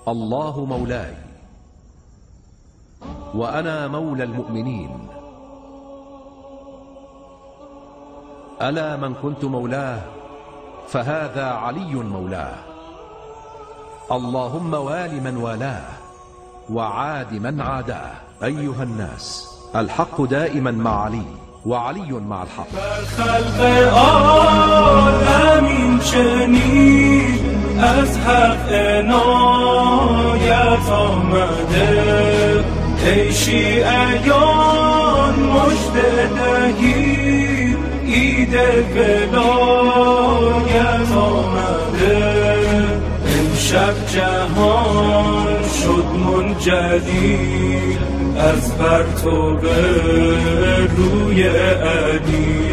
الله مولاي وأنا مولى المؤمنين. ألا من كنت مولاه فهذا علي مولاه. اللهم وال من والاه وعاد من عاداه. أيها الناس، الحق دائما مع علي وعلي مع الحق. خلق عالمین شنید از حق عنایت آمده. ای شیعیان مژده دهید عید ولایت آمده. امشب جهان شد منجلی از پرتو روی علی.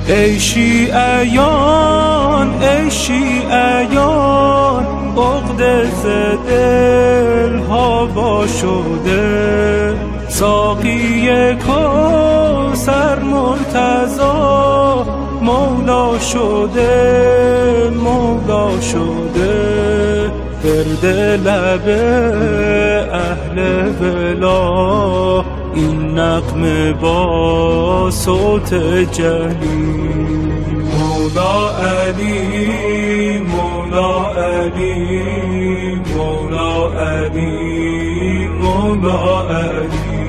ای شیعیان ای شیعیان عقده ز دل ها وا شده. ساقی کوثر مرتضی مولا شده مولا شده. فرد لب اهل ولا این نغمه با صوت جلی. مولا علی مولا علی مولا علی مولا علی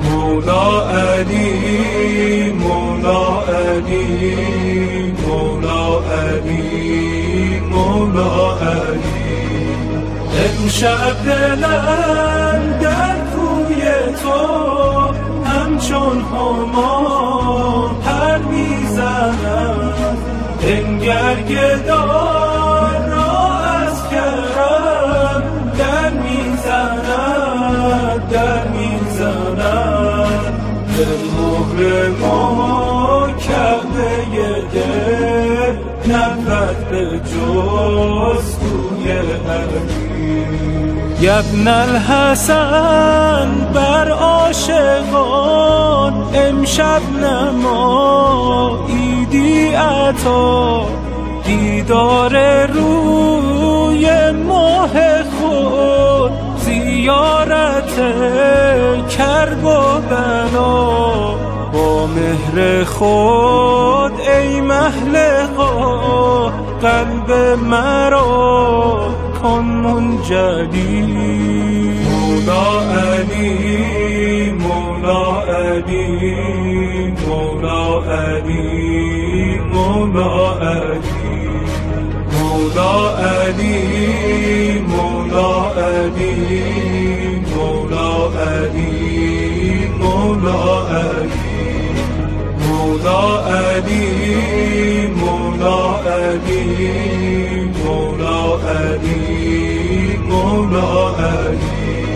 مولا علی مولا علی مولا علی مولا علی. امشب دلم در کوی تو همچون هما پر میزنم. انگر گدار را از کرم در میزنم در میزنم. به مهر ما کعبه دل نبود به جز کوی علی. ابن الحسن بر عاشقان امشب نماییدی عطا. دیدار روی ماه خود زیارت کرب و بلا. با مهر خود ای محلقا قلب مرا کن منجلی. مولا علی مولا علی مولا علی مولا علی مولا علی مولا علی مولا علی مولا علی مولا علی مولا علی مولا علی مولا علی.